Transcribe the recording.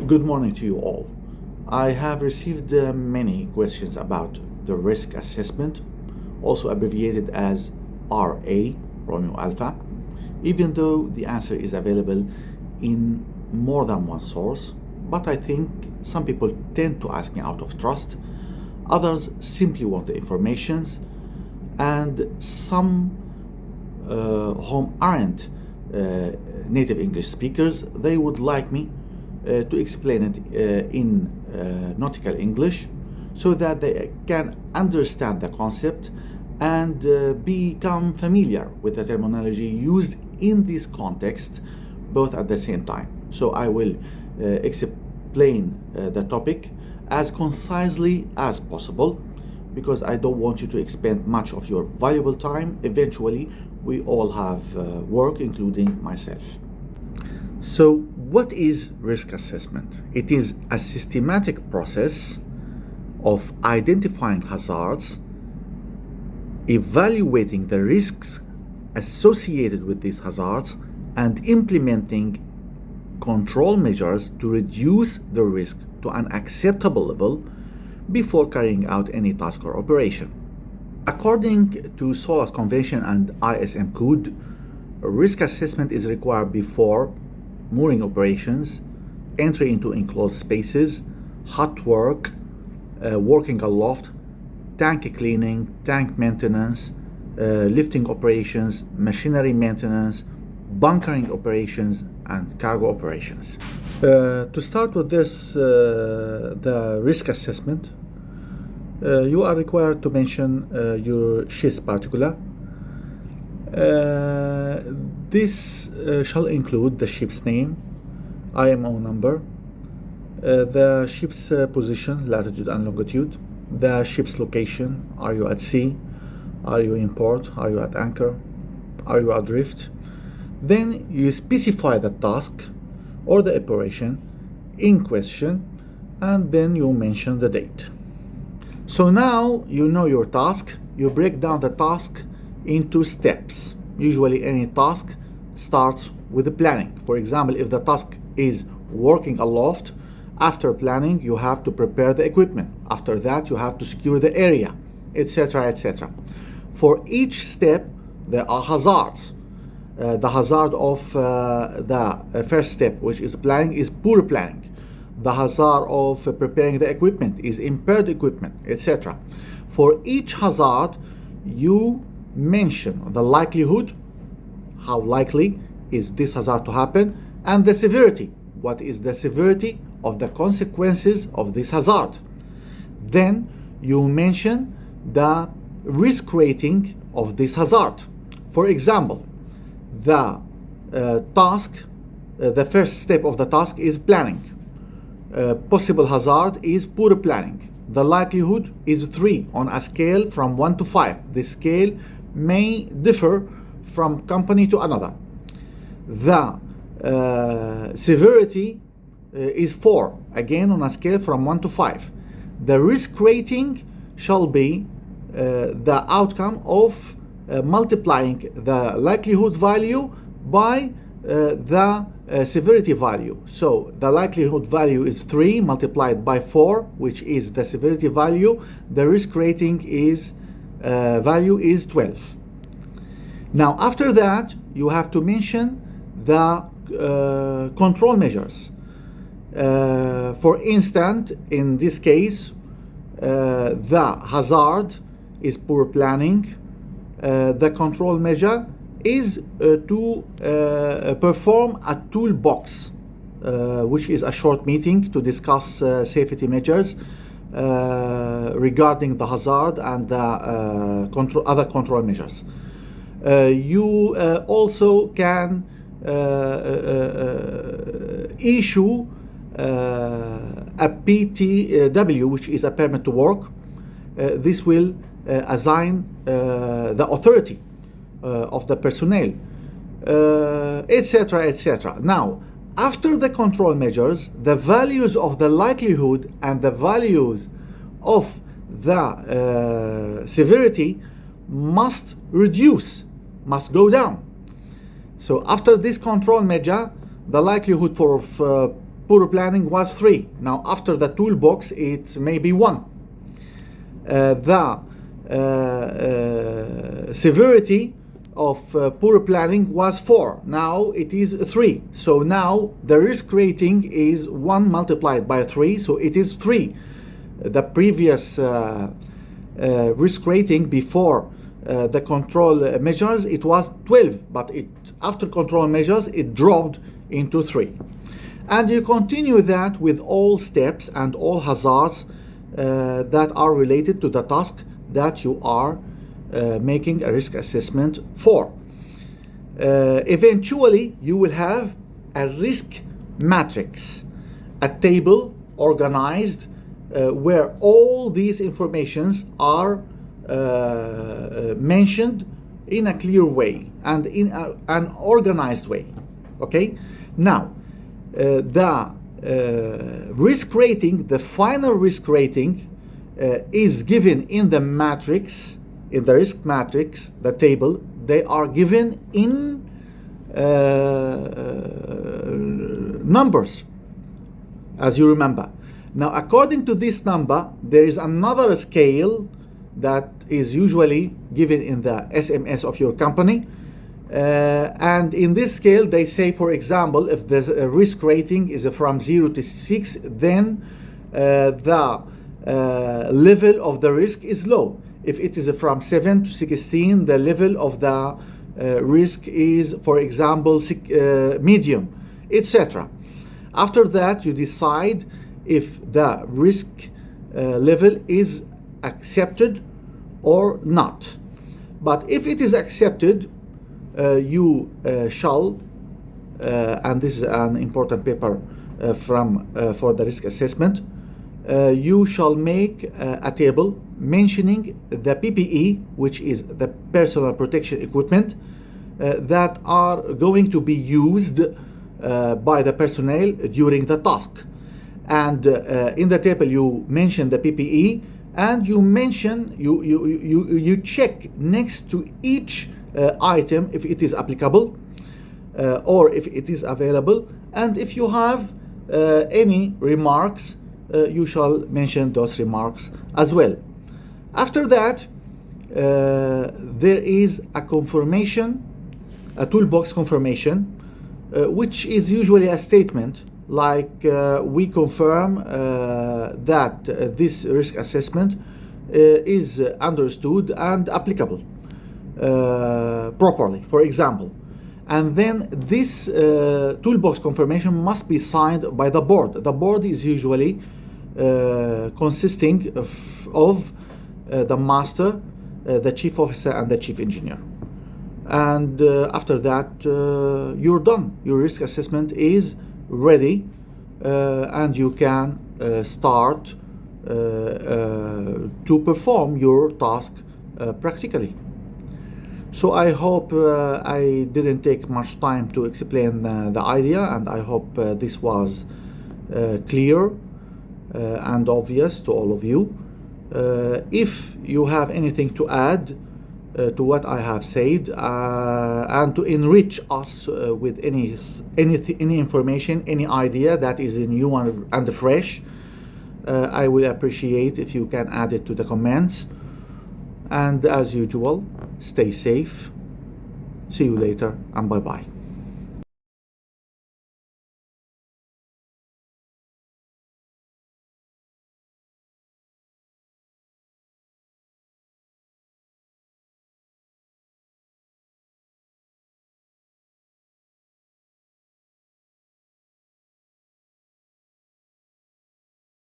Good morning to you all. I have received many questions about the risk assessment, also abbreviated as RA, Romeo Alpha, even though the answer is available in more than one source. But I think some people tend to ask me out of trust, others simply want the informations, and some whom aren't native English speakers, they would like me to explain it in nautical English so that they can understand the concept and become familiar with the terminology used in this context both at the same time. So I will explain the topic as concisely as possible because I don't want you to expend much of your valuable time. Eventually, we all have work, including myself. So, what is risk assessment? It is a systematic process of identifying hazards, evaluating the risks associated with these hazards, and implementing control measures to reduce the risk to an acceptable level before carrying out any task or operation. According to SOLAS Convention and ISM Code, risk assessment is required before mooring operations, entry into enclosed spaces, hot work, working aloft, tank cleaning, tank maintenance, lifting operations, machinery maintenance, bunkering operations, and cargo operations. To start with this, the risk assessment, you are required to mention your ship's particular. This shall include the ship's name, IMO number, the ship's position, latitude and longitude, the ship's location. Are you at sea? Are you in port? Are you at anchor? Are you adrift? Then you specify the task or the operation in question, and then you mention the date. So now you know your task. You break down the task into steps. Usually any task starts with the planning. For example, if the task is working aloft, after planning you have to prepare the equipment. After that you have to secure the area, etc., etc. For each step there are hazards. The hazard of the first step, which is planning, is poor planning. The hazard of preparing the equipment is impaired equipment, etc. For each hazard you mention the likelihood, how likely is this hazard to happen, and the severity, what is the severity of the consequences of this hazard. Then you mention the risk rating of this hazard. For example, the first step of the task is planning. Possible hazard is poor planning. The likelihood is 3 on a scale from 1 to 5. The scale may differ from company to another. The severity is 4, again on a scale from 1 to 5. The risk rating shall be the outcome of multiplying the likelihood value by the severity value. So the likelihood value is 3 multiplied by 4, which is the severity value. The risk rating is value is 12. Now after that you have to mention the control measures. For instance, in this case, the hazard is poor planning. The control measure is to perform a toolbox, which is a short meeting to discuss safety measures regarding the hazard and the other control measures. You also can issue a PTW, which is a permit to work. This will assign the authority of the personnel, etc., etc. Now, after the control measures, the values of the likelihood and the values of the severity must reduce, must go down. So after this control measure, the likelihood for poor planning was 3. Now after the toolbox it may be 1. The severity of poor planning was 4. Now it is 3. So now the risk rating is 1 multiplied by 3, so it is 3. The previous risk rating before the control measures, it was 12, but after control measures it dropped into 3. And you continue that with all steps and all hazards that are related to the task that you are making a risk assessment for. Eventually you will have a risk matrix, a table organized where all these informations are mentioned in a clear way and in an organized way. Okay, now the risk rating, the final risk rating is given in the matrix, in the risk matrix, the table. They are given in numbers, as you remember. Now according to this number there is another scale that is usually given in the SMS of your company, and in this scale they say, for example, if the risk rating is from 0 to 6, then the level of the risk is low. If it is from 7 to 16, the level of the risk is, for example, medium, etc. After that you decide if the risk level is accepted or not. But if it is accepted, you shall, and this is an important paper for the risk assessment, you shall make a table mentioning the PPE, which is the personal protection equipment, that are going to be used by the personnel during the task. And in the table you mention the PPE, and you mention, you check next to each item if it is applicable or if it is available, and if you have any remarks, you shall mention those remarks as well. After that there is a confirmation, a toolbox confirmation, which is usually a statement like we confirm that this risk assessment is understood and applicable properly, for example. And then this toolbox confirmation must be signed by the board. The board is usually consisting of the master, the chief officer, and the chief engineer. And after that you're done. Your risk assessment is ready, and you can start to perform your task practically. So I hope I didn't take much time to explain the idea, and I hope this was clear and obvious to all of you. If you have anything to add to what I have said, and to enrich us with any information, any idea that is new and fresh, I will appreciate if you can add it to the comments. And as usual, stay safe. See you later, and bye-bye.